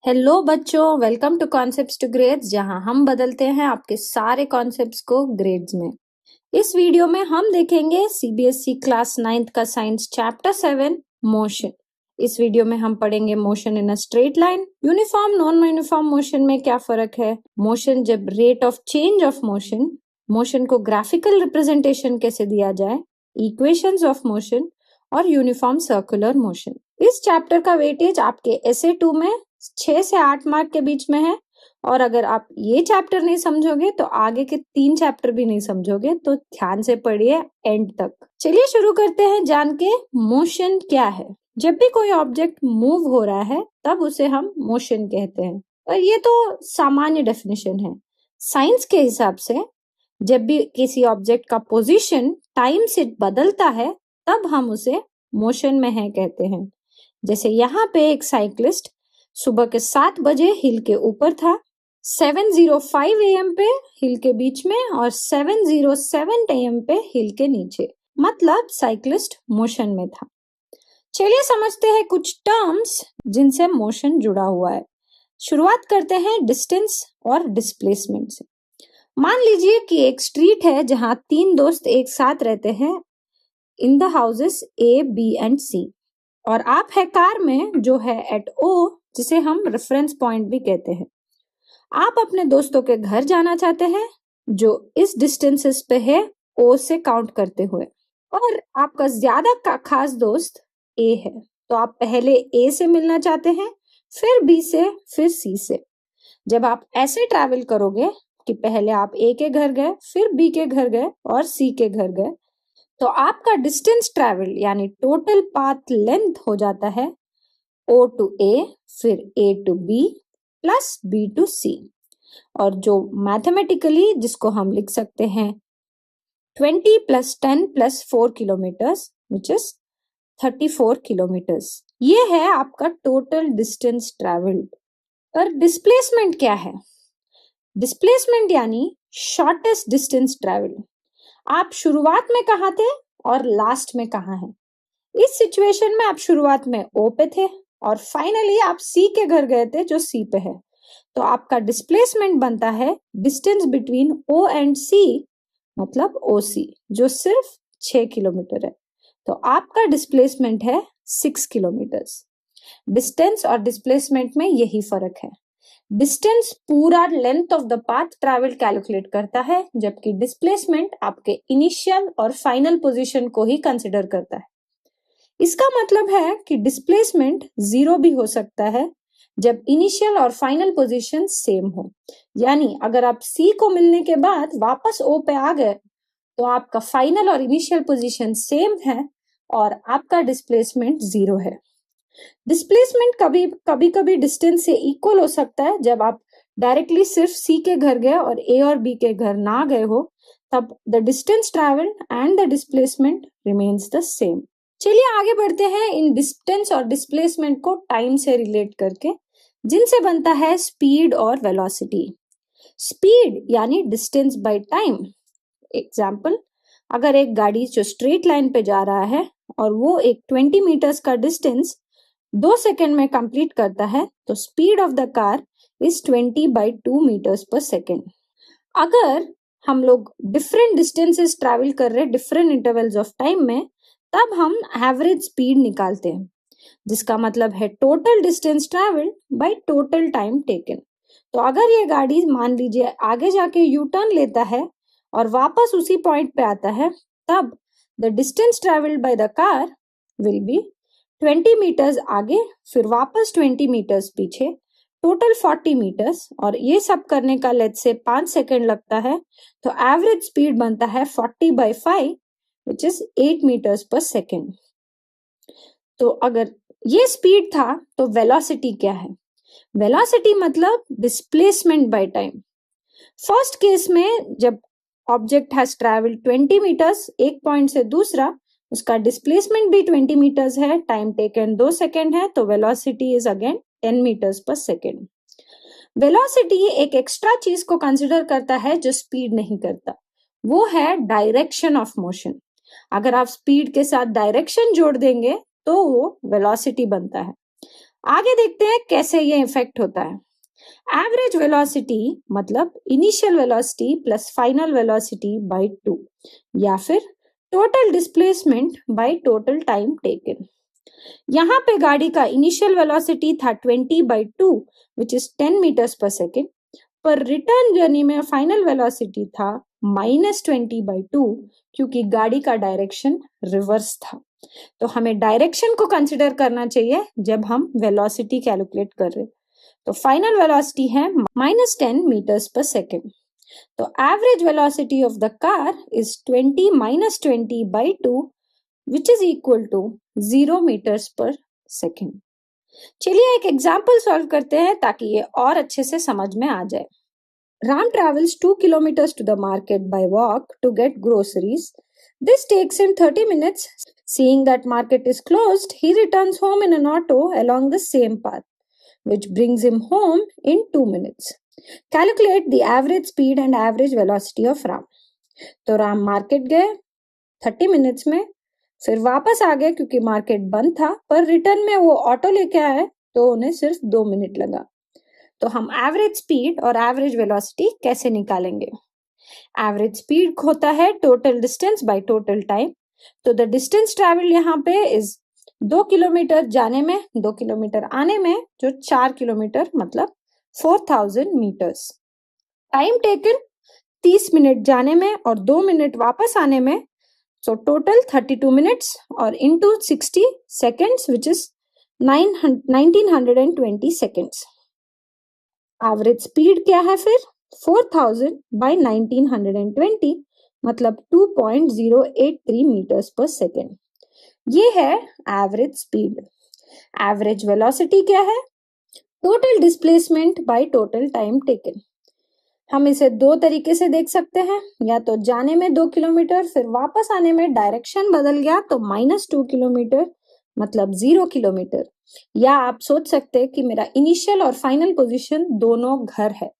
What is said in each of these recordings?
Hello बच्चों, welcome to concepts to grades, जहां हम बदलते हैं आपके सारे कॉन्सेप्ट्स को ग्रेड्स में। इस वीडियो में हम देखेंगे सीबीएसई क्लास 9th का साइंस चैप्टर 7 मोशन। इस वीडियो में हम पढ़ेंगे motion in a straight line, uniform non uniform motion में क्या फर्क है, मोशन जब rate of change of motion, motion को ग्राफिकल रिप्रेजेंटेशन कैसे दिया जाए, इक्वेशंस ऑफ मोशन और यूनिफॉर्म सर्कुलर मोशन। इस चैप्टर का वेटेज आपके एसए 2 में 6 से 8 मार्क के बीच में है, और अगर आप ये चैप्टर नहीं समझोगे तो आगे के 3 चैप्टर भी नहीं समझोगे, तो ध्यान से पढ़िए एंड तक। चलिए शुरू करते हैं जान के मोशन क्या है। जब भी कोई ऑब्जेक्ट मूव हो रहा है तब उसे हम मोशन कहते हैं, और ये तो सामान्य डेफिनेशन है। साइंस के हिसाब से जब भी किसी ऑब्जेक्ट का पोजीशन टाइम से बदलता है तब हम उसे मोशन में है कहते हैं। जैसे यहाँ पे एक साइक्लिस्ट सुबह के 7 बजे हिल के ऊपर था, 7:05 AM पे हिल के बीच में और 7:07 AM पे हिल के नीचे, मतलब साइक्लिस्ट मोशन में था। चलिए समझते हैं कुछ टर्म्स जिनसे मोशन जुड़ा हुआ है। शुरुआत करते हैं डिस्टेंस और डिस्प्लेसमेंट से। मान लीजिए कि एक स्ट्रीट है जहां 3 दोस्त एक साथ रहते हैं in the houses A, B and C, और आप है कार में जो है एट O, जिसे हम रेफरेंस पॉइंट भी कहते हैं। आप अपने दोस्तों के घर जाना चाहते हैं जो इस डिस्टेंसेस पे है O से काउंट करते हुए, और आपका ज्यादा खास दोस्त A है, तो आप पहले A से मिलना चाहते हैं, फिर B से, फिर C से। जब आप ऐसे ट्रैवल करोगे कि पहले आप A के घर गए, फिर B के घर गए और C के घर गए, तो आपका डिस्टेंस ट्रैवल यानी टोटल पाथ लेंथ हो जाता है O to A, फिर A to B plus B to C, और जो मैथमेटिकली जिसको हम लिख सकते हैं 20 + 10 + 4 किलोमीटर्स, विच इज 34 किलोमीटर्स। ये है आपका टोटल डिस्टेंस ट्रैवल्ड। पर डिस्प्लेसमेंट क्या है? डिस्प्लेसमेंट यानी शॉर्टेस्ट डिस्टेंस ट्रैवल। आप शुरुआत में कहाँ थे और लास्ट में कहाँ हैं? इस सिचुएशन में आप शुरुआत में O पे थे और फाइनली आप C के घर गए थे जो C पे है, तो आपका डिस्प्लेसमेंट बनता है distance between O and C, मतलब OC, जो सिर्फ 6 किलोमीटर है। तो आपका डिस्प्लेसमेंट है 6 किलोमीटर्स। डिस्टेंस और डिस्प्लेसमेंट में यही फर्क है। डिस्टेंस पूरा length of the path travel calculate करता है, जबकि डिस्प्लेसमेंट आपके इनिशियल और फाइनल पोजीशन को ही कंसिडर करता है। इसका मतलब है कि डिस्प्लेसमेंट 0 भी हो सकता है जब इनिशियल और फाइनल पोजीशन सेम हो। यानी अगर आप C को मिलने के बाद वापस O पे आ गए तो आपका फाइनल और इनिशियल पोजीशन सेम है और आपका डिस्प्लेसमेंट 0 है। डिस्प्लेसमेंट कभी डिस्टेंस से इक्वल हो सकता है जब आप डायरेक्टली सिर्फ C के घर गए और A और B के घर ना गए हो, तब the distance travel and the displacement remains the same. चलिए आगे बढ़ते हैं इन डिस्टेंस और डिस्प्लेसमेंट को टाइम से रिलेट करके, जिनसे बनता है स्पीड और वेलोसिटी। स्पीड यानी डिस्टेंस बाय टाइम। एग्जाम्पल, अगर एक गाड़ी जो स्ट्रेट लाइन पे जा रहा है और वो एक 20 मीटर्स का डिस्टेंस 2 सेकेंड में कंप्लीट करता है, तो speed of the car is 20/2 metres per second. अगर हम लोग डिफरेंट डिस्टेंसेस ट्रैवल कर रहे हैं डिफरेंट इंटरवल्स ऑफ टाइम में, तब हम एवरेज स्पीड निकालते हैं, जिसका मतलब है total distance travelled by total time taken. तो अगर ये गाड़ी मान लीजिए आगे जाके यू टर्न लेता है और वापस उसी पॉइंट पे आता है, तब the distance travelled by the car will be 20 metres आगे, फिर वापस 20 मीटर्स पीछे, टोटल 40 मीटर्स, और ये सब करने का लेट्स से 5 सेकेंड लगता है, तो एवरेज स्पीड बनता है 40/5 which is 8 metres per second. तो अगर ये स्पीड था तो वेलोसिटी क्या है? वेलोसिटी मतलब displacement by time. First case में जब ऑब्जेक्ट हैज ट्रैवल्ड 20 मीटर्स एक पॉइंट से दूसरा, उसका डिस्प्लेसमेंट भी 20 मीटर्स है, टाइम टेकन 2 सेकेंड है, तो velocity is again 10 metres per second. Velocity एक एक्स्ट्रा चीज को कंसिडर करता है जो स्पीड नहीं करता, वो है डायरेक्शन ऑफ मोशन। अगर आप स्पीड के साथ डायरेक्शन जोड़ देंगे तो वो वेलोसिटी बनता है। आगे देखते हैं कैसे ये इफेक्ट होता है। एवरेज वेलोसिटी मतलब initial velocity plus final velocity bye 2 या फिर total displacement by total time taken. यहाँ पे गाड़ी का इनिशियल वेलोसिटी था 20/2 which is 10 metres per second, पर रिटर्न जर्नी में फाइनल वेलोसिटी था -20/2 क्योंकि गाड़ी का डायरेक्शन रिवर्स था। तो हमें डायरेक्शन को कंसिडर करना चाहिए जब हम वेलोसिटी कैलकुलेट कर रहे। तो फाइनल वेलोसिटी है -10 मीटर्स पर सेकेंड। तो average velocity of the car is 20 - 20/2 which is equal to 0 metres per second. चलिए एक एग्जाम्पल सॉल्व करते हैं ताकि ये और अच्छे से समझ में आ जाए। Ram travels 2 kilometers to the market by walk to get groceries. This takes him 30 minutes. Seeing that market is closed, he returns home in an auto along the same path, which brings him home in 2 minutes. Calculate the average speed and average velocity of Ram. तो Ram market गए 30 minutes में, फिर वापस आ गए क्योंकि market बंद था, पर रिटर्न में वो ऑटो लेके आए तो उन्हें सिर्फ 2 मिनट लगा। तो हम एवरेज स्पीड और एवरेज वेलोसिटी कैसे निकालेंगे? एवरेज स्पीड होता है total distance by total time. तो द डिस्टेंस ट्रैवल यहाँ पे इज 2 किलोमीटर जाने में, 2 किलोमीटर आने में, जो 4 किलोमीटर मतलब 4000 मीटर्स। टाइम टेकन 30 मिनट जाने में और 2 मिनट वापस आने में, सो टोटल 32 मिनट्स और into 60 seconds which is 1920 seconds. Average speed क्या है फिर? 4000 बाय 1920 मतलब 2.083 मीटर्स पर सेकेंड। ये है एवरेज स्पीड। एवरेज वेलोसिटी क्या है? Total displacement by total time taken. हम इसे दो तरीके से देख सकते हैं, या तो जाने में 2 किलोमीटर फिर वापस आने में डायरेक्शन बदल गया तो -2 किलोमीटर मतलब 0 किलोमीटर, या आप सोच सकते हैं कि मेरा इनिशियल और फाइनल पोजीशन दोनों घर है।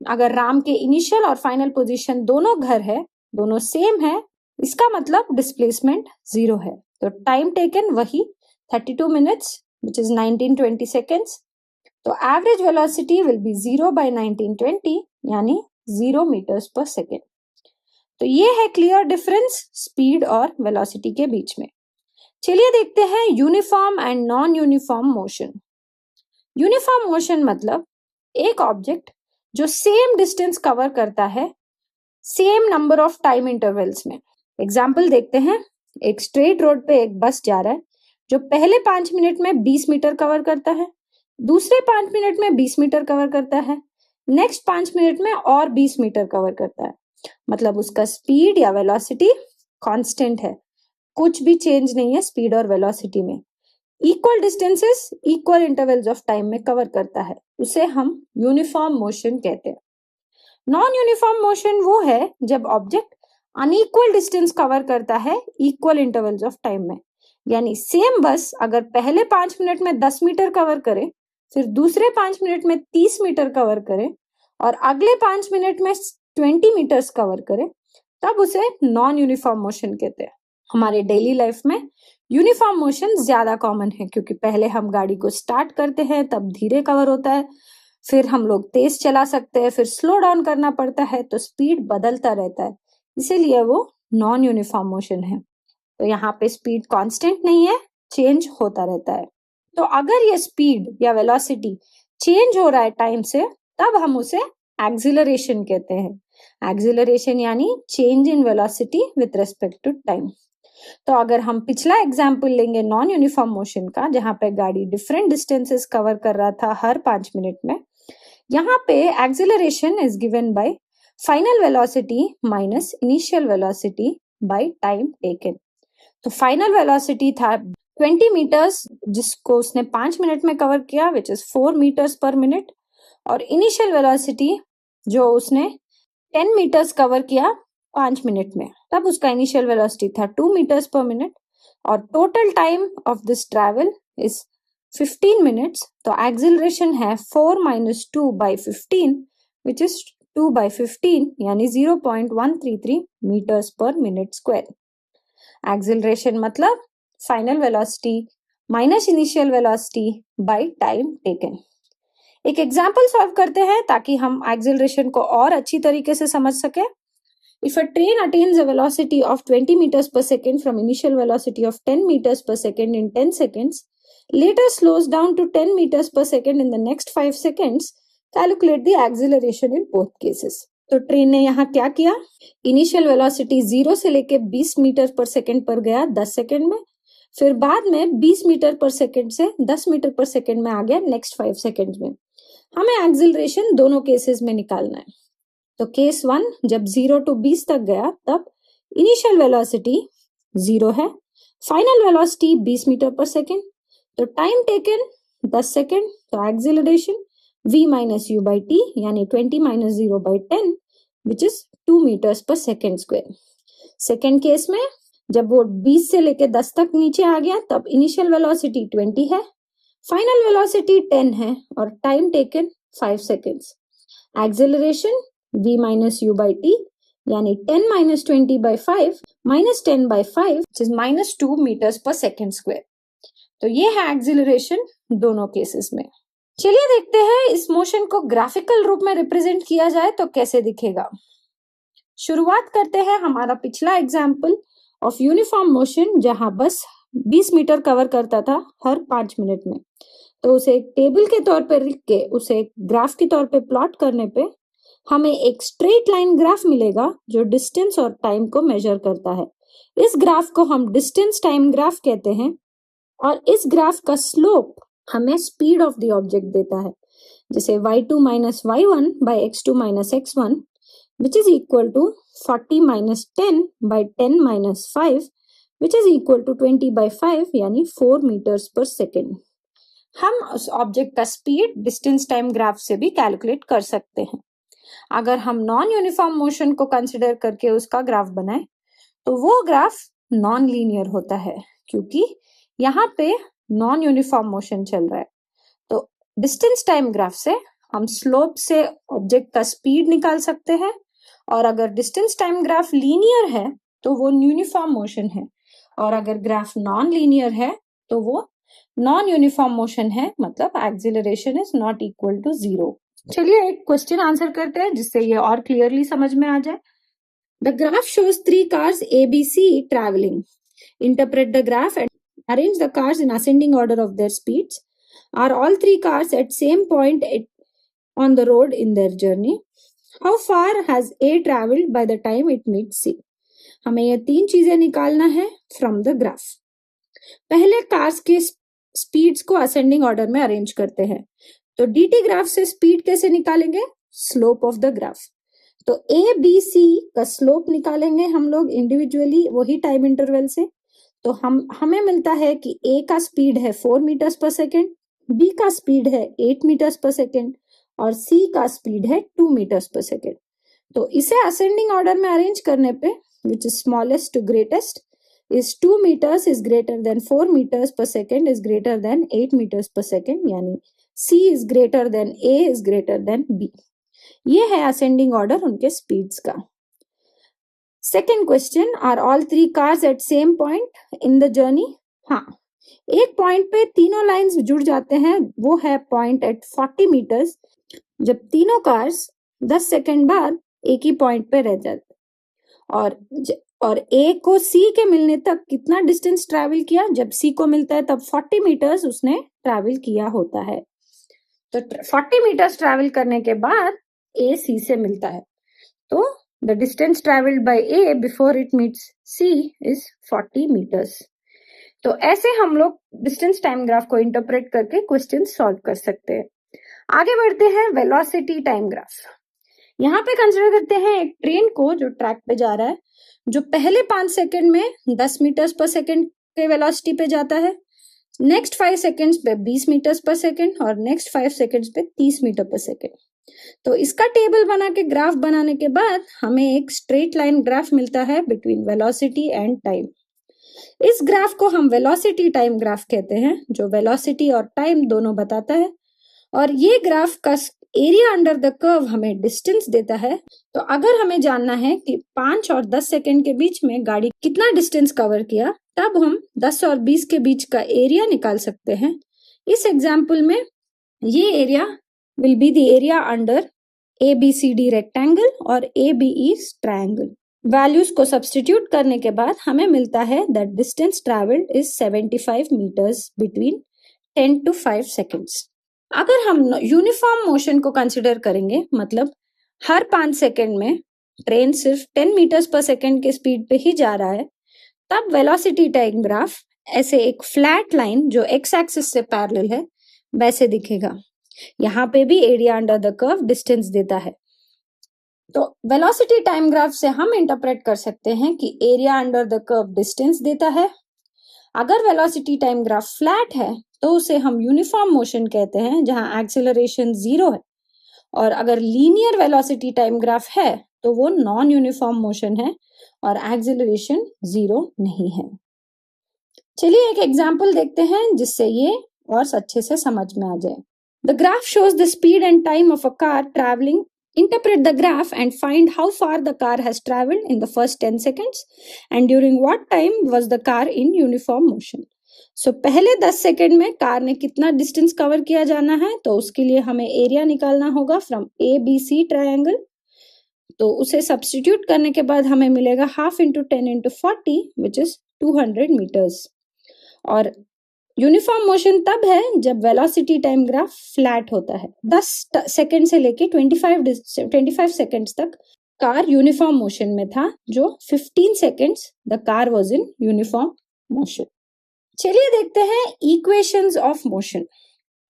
अगर राम के इनिशियल और फाइनल पोजीशन दोनों घर है, दोनों सेम है, इसका मतलब डिस्प्लेसमेंट 0 है। तो टाइम टेकन वही 32 मिनट्स विच इज 1920 सेकेंड्स। तो average velocity will be 0 by 1920 यानी 0 मीटर्स पर सेकेंड। तो ये है क्लियर डिफरेंस स्पीड और वेलोसिटी के बीच में। चलिए देखते हैं uniform and non uniform motion. Uniform motion मतलब एक ऑब्जेक्ट जो सेम डिस्टेंस कवर करता है same number of time intervals में। एग्जाम्पल देखते हैं। एक स्ट्रेट रोड पे एक बस जा रहा है जो पहले 5 मिनट में 20 मीटर कवर करता है, दूसरे 5 मिनट में 20 मीटर कवर करता है, नेक्स्ट 5 मिनट में और 20 मीटर कवर करता है। मतलब उसका स्पीड या वेलोसिटी कांस्टेंट है, कुछ भी चेंज नहीं है स्पीड और वेलोसिटी में। Equal distances equal intervals of time में कवर करता है, उसे हम यूनिफॉर्म मोशन कहते हैं। नॉन यूनिफॉर्म मोशन वो है जब ऑब्जेक्ट अनइक्वल डिस्टेंस कवर करता है इक्वल इंटरवल्स ऑफ टाइम में। यानी सेम बस अगर पहले 5 मिनट में 10 मीटर कवर करे, फिर दूसरे 5 मिनट में 30 मीटर कवर करे और अगले 5 मिनट में 20 मीटर्स कवर करे, तब उसे नॉन यूनिफॉर्म मोशन कहते हैं। हमारे डेली लाइफ में यूनिफॉर्म मोशन ज्यादा कॉमन है क्योंकि पहले हम गाड़ी को स्टार्ट करते हैं तब धीरे कवर होता है, फिर हम लोग तेज चला सकते हैं, फिर स्लो डाउन करना पड़ता है, तो स्पीड बदलता रहता है, इसीलिए वो नॉन यूनिफॉर्म मोशन है। तो यहाँ पे स्पीड कांस्टेंट नहीं है, चेंज होता रहता है। तो अगर ये स्पीड या वेलोसिटी चेंज हो रहा है टाइम से, तब हम उसे एक्सिलरेशन कहते हैं। एक्सिलरेशन यानी change in velocity with respect to time. तो अगर हम पिछला एग्जाम्पल लेंगे नॉन यूनिफॉर्म मोशन का, जहां पे गाड़ी डिफरेंट डिस्टेंसेस कवर कर रहा था हर 5 मिनट में, यहाँ पे acceleration is given bye final velocity minus initial velocity by time taken. तो फाइनल वेलोसिटी था 20 मीटर्स जिसको उसने 5 मिनट में कवर किया विच इज 4 मीटर्स पर मिनट, और इनिशियल वेलोसिटी जो उसने 10 मीटर्स कवर किया 5 मिनट में, तब उसका इनिशियल वेलोसिटी था 2 मीटर्स पर मिनट, और total time of this travel is 15 minutes. तो एक्सिलरेशन है 4 - 2 by 15 विच इज 2 by 15 यानी 0.133 मीटर्स पर मिनट स्क्वायर। एक्सिलरेशन मतलब final velocity minus initial velocity by time taken. एक एग्जाम्पल सॉल्व करते हैं ताकि हम एक्सेलरेशन को और अच्छी तरीके से समझ सके। If a train attains a velocity of 20 meters per second from initial velocity of 10 meters per second in 10 seconds, later slows down to 10 meters per second in the next 5 seconds, calculate the acceleration in both cases. तो train ने यहाँ क्या किया, initial velocity 0 से लेके 20 metre पर second पर गया 10 सेकंड में, फिर बाद में 20 मीटर पर सेकंड से 10 मीटर पर सेकंड में आ गया नेक्स्ट 5 सेकंड में। हमें एक्सेलरेशन दोनों केसेस में निकालना है। तो केस 1 जब 0 to 20 तक गया तब इनिशियल वेलोसिटी 0 है, final velocity 20 metre per second, तो टाइम टेकन 10 सेकेंड, तो acceleration v minus u by t यानी 20 minus 0 by 10 which is 2 metres per second square. Second case में जब वो 20 से लेके 10 तक नीचे आ गया तब इनिशियल वेलोसिटी 20 है, फाइनल वेलोसिटी 10 है और time taken 5 seconds. Acceleration v minus u by t यानी 10 minus 20 by 5 minus 10 by 5 which is minus 2 metres per second square. तो ये है एक्सेलरेशन दोनों केसेस में। चलिए देखते हैं इस मोशन को ग्राफिकल रूप में रिप्रेजेंट किया जाए तो कैसे दिखेगा। शुरुआत करते हैं हमारा पिछला एग्जाम्पल ऑफ यूनिफॉर्म मोशन जहां बस 20 मीटर कवर करता था हर 5 मिनट में। तो उसे एक टेबल के तौर पर लिख के उसे एक ग्राफ के तौर पे प्लॉट करने पे हमें एक स्ट्रेट लाइन ग्राफ मिलेगा जो डिस्टेंस और टाइम को मेजर करता है। इस ग्राफ को हम डिस्टेंस टाइम ग्राफ कहते हैं और इस ग्राफ का स्लोप हमें स्पीड ऑफ द ऑब्जेक्ट देता है, जैसे y2 minus y1 by x2 minus x1 which is equal to 40 minus 10 by 10 minus 5 which is equal to 20 by 5 यानी 4 मीटर्स पर सेकेंड। हम उस ऑब्जेक्ट का स्पीड डिस्टेंस टाइम ग्राफ से भी calculate कर सकते हैं। अगर हम नॉन यूनिफॉर्म मोशन को कंसिडर करके उसका ग्राफ बनाए तो वो ग्राफ नॉन लीनियर होता है क्योंकि यहाँ पे नॉन यूनिफॉर्म मोशन चल रहा है। तो डिस्टेंस टाइम ग्राफ से हम स्लोप से ऑब्जेक्ट का स्पीड निकाल सकते हैं और अगर डिस्टेंस टाइम ग्राफ लीनियर है तो वो यूनिफॉर्म मोशन है और अगर ग्राफ नॉन लीनियर है तो वो नॉन यूनिफॉर्म मोशन है, मतलब acceleration is not equal to 0। चलिए एक क्वेश्चन आंसर करते हैं जिससे ये और क्लियरली समझ में आ जाए। The graph shows 3 cars ABC traveling. Interpret the graph and arrange the cars in ascending order of their speeds. Are all 3 cars at same point on the road in their journey? How far has A traveled by the time it meets C? हमें ये 3 चीजें निकालना है from the graph. पहले cars के speeds को ascending order में arrange करते हैं। तो dt ग्राफ से स्पीड कैसे निकालेंगे, स्लोप ऑफ द ग्राफ। तो ए बी सी का स्लोप निकालेंगे हम लोग इंडिविजुअली वही टाइम इंटरवल से। तो हमें मिलता है कि ए का स्पीड है 4 मीटर्स पर सेकेंड, बी का स्पीड है 8 मीटर्स पर सेकेंड और सी का स्पीड है 2 मीटर्स पर सेकेंड। तो इसे असेंडिंग ऑर्डर में अरेंज करने पे which is smallest to greatest is 2 meters is greater than 4 meters per second is greater than 8 meters per second यानी C is greater than A is greater than B। ये है ascending order उनके speeds का। Second question, are all 3 cars at same point in the journey? हाँ, एक point पे तीनों lines जुड़ जाते हैं, वो है पॉइंट एट 40 मीटर्स, जब तीनों कार्स 10 सेकेंड बाद एक ही पॉइंट पे रह जाते और ए को सी के मिलने तक कितना डिस्टेंस ट्रैवल किया, जब सी को मिलता है तब 40 मीटर्स उसने ट्रैवल किया होता है। तो 40 मीटर्स ट्रैवल करने के बाद ए सी से मिलता है, तो the distance travelled by A before it meets C is 40 metres. तो ऐसे हम लोग डिस्टेंस टाइम ग्राफ को इंटरप्रेट करके क्वेश्चन सॉल्व कर सकते हैं। आगे बढ़ते हैं वेलोसिटी टाइम ग्राफ। यहाँ पे कंसिडर करते हैं एक ट्रेन को जो ट्रैक पे जा रहा है, जो पहले 5 सेकंड में 10 मीटर्स पर सेकंड के वेलोसिटी पे जाता है, नेक्स्ट 5 सेकंड्स पे 20 मीटर्स पर सेकंड और नेक्स्ट 5 सेकंड्स पे 30 मीटर पर सेकंड। तो इसका टेबल बना के ग्राफ बनाने के बाद हमें एक स्ट्रेट लाइन ग्राफ मिलता है बिटवीन वेलोसिटी एंड टाइम। इस ग्राफ को हम वेलोसिटी टाइम ग्राफ कहते हैं, जो वेलोसिटी और टाइम दोनों बताता है। और ये ग्राफ का एरिया अंडर द कर्व हमें डिस्टेंस देता है। तो अगर हमें जानना है कि 5 और 10 सेकंड के बीच में गाड़ी कितना डिस्टेंस कवर किया, तब हम 10 और 20 के बीच का एरिया निकाल सकते हैं। इस एग्जाम्पल में ये area will be the area under ABCD rectangle और ABE ट्रायंगल। वैल्यूज को सब्स्टिट्यूट करने के बाद हमें मिलता है that distance travelled is 75 metres between 10 to 5 seconds. अगर हम यूनिफॉर्म मोशन को कंसिडर करेंगे, मतलब हर 5 सेकेंड में ट्रेन सिर्फ 10 मीटर्स पर सेकेंड के स्पीड पे ही जा रहा है, तब वेलोसिटी टाइम ग्राफ ऐसे एक फ्लैट लाइन जो एक्स एक्सिस से पैरेलल है वैसे दिखेगा। यहाँ पे भी area under the curve distance देता है। तो वेलोसिटी टाइम ग्राफ से हम इंटरप्रेट कर सकते हैं कि area under the curve distance देता है। अगर वेलोसिटी टाइम ग्राफ फ्लैट है तो उसे हम यूनिफॉर्म मोशन कहते हैं, जहां एक्सेलरेशन 0 है। और अगर लीनियर वेलोसिटी टाइम ग्राफ है तो वो नॉन यूनिफॉर्म मोशन है और एक्सेलरेशन 0 नहीं है। चलिए एक एग्जाम्पल देखते हैं जिससे ये और अच्छे से समझ में आ जाए। The graph shows the speed and time of a car traveling. Interpret the graph and find how far the car has traveled in the first 10 seconds and during what time was the car in uniform motion. So पहले 10 second में car ने कितना distance cover किया जाना है, तो उसके लिए हमें एरिया निकालना होगा फ्रॉम ABC ट्रायंगल। तो उसे सब्स्टिट्यूट करने के बाद हमें मिलेगा half into 10 into 40 which is 200 metres. और यूनिफॉर्म मोशन तब है जब वेलोसिटी टाइम ग्राफ फ्लैट होता है। 10 सेकेंड से लेके 25 सेकेंड्स तक कार यूनिफॉर्म मोशन में था, जो 15 seconds the car was in uniform motion. चलिए देखते हैं इक्वेशंस ऑफ मोशन।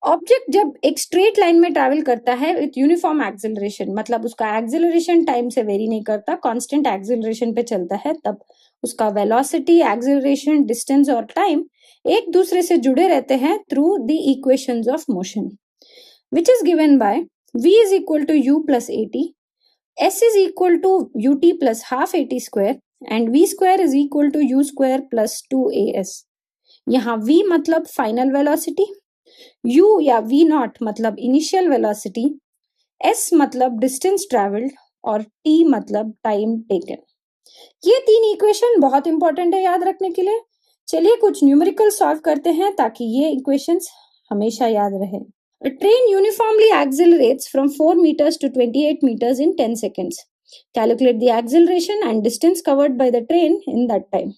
ऑब्जेक्ट जब एक स्ट्रेट लाइन में ट्रैवल करता है विथ यूनिफॉर्म एक्सेलरेशन, मतलब उसका एक्सेलरेशन टाइम से वेरी नहीं करता, कांस्टेंट एक्सेलरेशन पे चलता है, तब उसका वेलोसिटी, एक्सेलरेशन, डिस्टेंस और टाइम एक दूसरे से जुड़े रहते हैं through the equations of motion, which is given by v is equal to u plus at, s is equal to ut plus half at square and v square is equal to u square plus 2as। यहाँ v मतलब final velocity, u या v not मतलब initial velocity, s मतलब distance travelled और t मतलब time taken. ये 3 equation बहुत important है याद रखने के लिए। चलिए कुछ न्यूमेरिकल सॉल्व करते हैं ताकि ये इक्वेशंस हमेशा याद रहे। A train uniformly accelerates from 4 meters to 28 meters in 10 seconds. Calculate the acceleration and distance covered by the train in that time.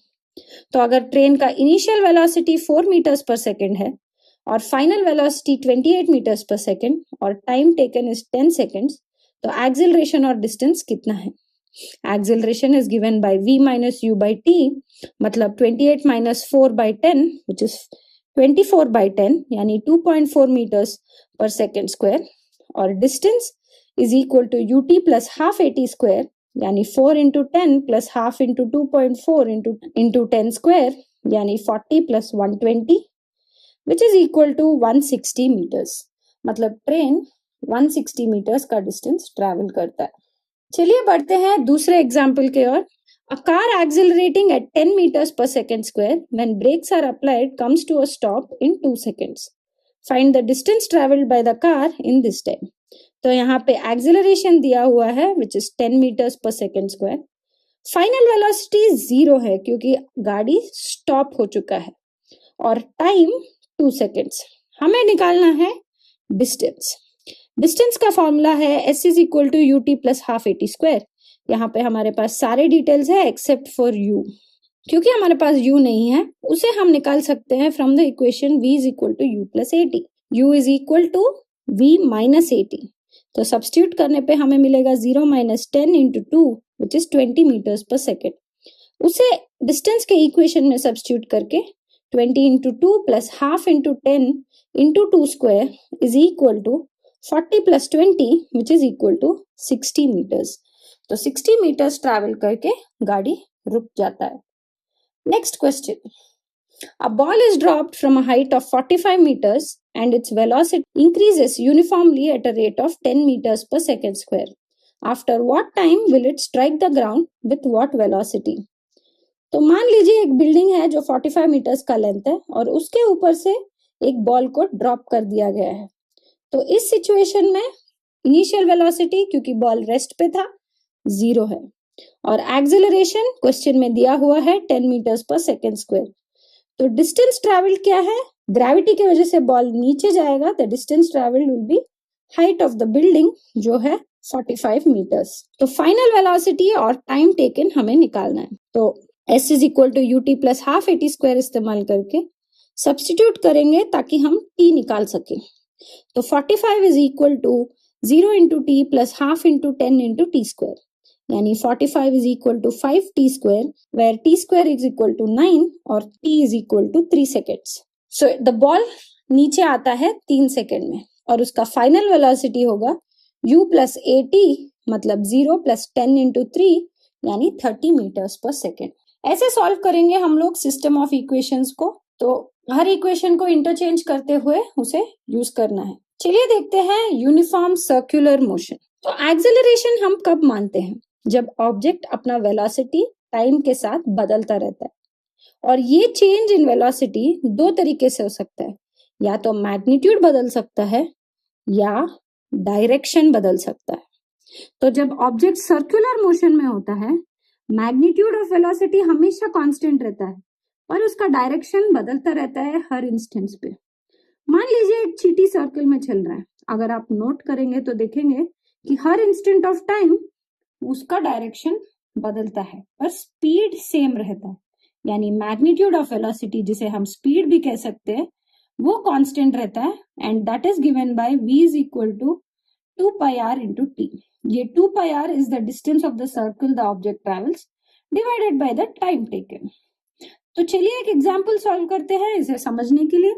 तो अगर ट्रेन का initial velocity 4 metres per second है और final velocity 28 metres per second और time taken is 10 seconds, तो acceleration और distance कितना है? Acceleration is given by v minus u by t, मतलब 28 minus 4 by 10 which is 24 by 10 यानी 2.4 meters per second square, और distance is equal to ut plus half at square यानी 4 into 10 plus half into 2.4 into 10 square यानी 40 plus 120 which is equal to 160 meters। मतलब train 160 meters का distance travel करता है। चलिए बढ़ते हैं दूसरे एग्जाम्पल के ओर। A car accelerating at 10 meters per second square when brakes are applied comes to a stop in 2 seconds. Find the distance traveled by the car in this time. तो यहाँ पे एक्सेलरेशन दिया हुआ है which is 10 meters per second square. Final velocity 0 है क्योंकि गाड़ी stop हो चुका है, और टाइम 2 सेकेंड्स। हमें निकालना है डिस्टेंस। डिस्टेंस का फॉर्मूला है s is equal to ut plus half at square। यहाँ पे हमारे पास सारे डिटेल्स है एक्सेप्ट फॉर u। क्योंकि हमारे पास u नहीं है, उसे हम निकाल सकते हैं from the equation v is equal to u plus at। u is equal to v minus at। तो सब्स्टिट्यूट करने पे हमें मिलेगा 0 minus 10 into 2 which is 20 meters per second। उसे डिस्टेंस के इक्वेशन में सब्स्टिट्यूट करके 20 into 2 plus half into 10 into 2 square is equal to 40 plus 20 which is equal to 60 meters। तो 60 meters ट्रैवल करके गाड़ी रुक जाता है। Next question. A ball is dropped from a height of 45 meters and its velocity increases uniformly at a rate of 10 meters per second square. After what time will it strike the ground with what velocity? तो मान लीजिए एक building है जो 45 metres का length है और उसके ऊपर से एक बॉल को ड्रॉप कर दिया गया है। तो इस सिचुएशन में इनिशियल वेलोसिटी, क्योंकि बॉल रेस्ट पे था, 0 है, और एक्सेलरेशन क्वेश्चन में दिया हुआ है 10 मीटर्स पर सेकेंड स्क्वायर। तो डिस्टेंस ट्रेवल क्या है? ग्रेविटी की वजह से बॉल नीचे जाएगा, the distance travel will be height of the building जो है 45 मीटर्स। तो फाइनल वेलोसिटी और टाइम टेकन हमें निकालना है। तो S is equal to ut plus half at square इस्तेमाल करके सब्स्टिट्यूट करेंगे ताकि हम t निकाल सके। तो 45 is equal to 0 into t plus half into 10 into t square, यानी 45 is equal to 5t square, where t square is equal to 9 और t is equal to 3 seconds. So the ball नीचे आता है 3 second में और उसका final velocity होगा u plus a t, मतलब 0 प्लस 10 इंटू 3 यानी 30 मीटर्स पर सेकेंड। ऐसे सॉल्व करेंगे हम लोग सिस्टम ऑफ इक्वेशंस को। तो हर इक्वेशन को इंटरचेंज करते हुए उसे यूज करना है। चलिए देखते हैं यूनिफॉर्म सर्कुलर मोशन। तो एक्सेलरेशन हम कब मानते हैं? जब ऑब्जेक्ट अपना वेलोसिटी टाइम के साथ बदलता रहता है, और ये चेंज इन वेलोसिटी दो तरीके से हो सकता है, या तो मैग्नीट्यूड बदल सकता है या डायरेक्शन बदल सकता है। तो जब ऑब्जेक्ट सर्कुलर मोशन में होता है, मैग्नीट्यूड ऑफ वेलोसिटी हमेशा कांस्टेंट रहता है और उसका डायरेक्शन बदलता रहता है हर इंस्टेंस पे। मान लीजिए एक चीटी सर्कल में चल रहा है, अगर आप नोट करेंगे तो देखेंगे कि हर इंस्टेंट ऑफ टाइम उसका डायरेक्शन बदलता है पर स्पीड सेम रहता है, यानी मैग्नीट्यूड ऑफ वेलोसिटी जिसे हम स्पीड भी कह सकते हैं वो कांस्टेंट रहता है, and that is given by v is equal to 2 pi r into t। ये 2 pi r is the distance of the circle the object travels divided by the time taken। तो चलिए एक एग्जांपल सॉल्व करते हैं इसे समझने के लिए।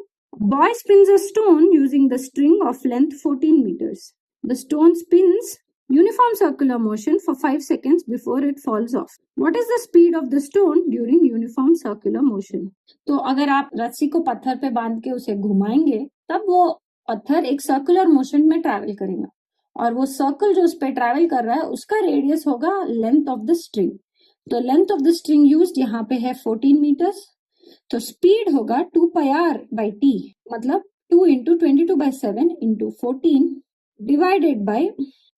Boy spins a stone using the string of length 14 meters. The stone spins uniform circular motion for 5 seconds before it falls off. What is the speed of the stone during uniform circular motion? तो अगर आप रस्सी को पत्थर पे बांध के उसे घुमाएंगे तब वो पत्थर एक सर्कुलर मोशन में ट्रैवल करेगा, और वो सर्कल जो उस पर ट्रैवल कर रहा है उसका रेडियस होगा लेंथ ऑफ द स्ट्रिंग। तो length of the string used यहाँ पे है 14 मीटर्स। तो स्पीड होगा 2 pi r by t, मतलब 2 into 22/7 into 14 divided by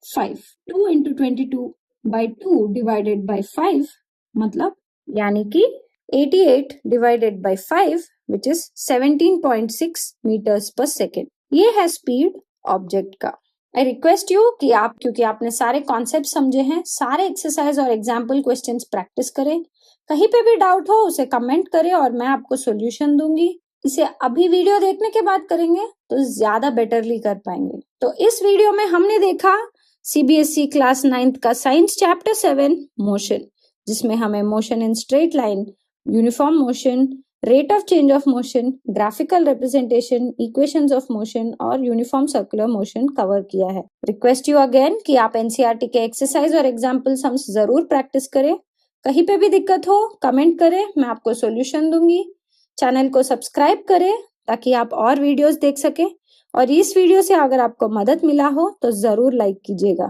5। 2 into 22/2 divided by 5 मतलब यानी कि 88 divided by 5 which is 17.6 metres per second. ये है स्पीड ऑब्जेक्ट का। आई रिक्वेस्ट यू कि आप, क्योंकि आपने सारे कॉन्सेप्ट समझे हैं, सारे एक्सरसाइज और एग्जाम्पल क्वेश्चंस प्रैक्टिस करें। कहीं पे भी डाउट हो उसे कमेंट करें और मैं आपको सॉल्यूशन दूंगी। इसे अभी वीडियो देखने के बाद करेंगे तो ज्यादा बेटरली कर पाएंगे। तो इस वीडियो में हमने देखा सीबीएसई क्लास 9th का साइंस चैप्टर 7 मोशन, जिसमें हमें motion in straight line, uniform motion, rate of change of motion, graphical representation, equations of motion और यूनिफॉर्म सर्कुलर मोशन कवर किया है। रिक्वेस्ट यू अगेन कि आप एनसीईआरटी के एक्सरसाइज और एग्जाम्पल सम्स जरूर प्रैक्टिस करें। कहीं पे भी दिक्कत हो कमेंट करें, मैं आपको सॉल्यूशन दूंगी। चैनल को सब्सक्राइब करें ताकि आप और वीडियोस देख सकें, और इस वीडियो से अगर आपको मदद मिला हो तो जरूर लाइक कीजिएगा।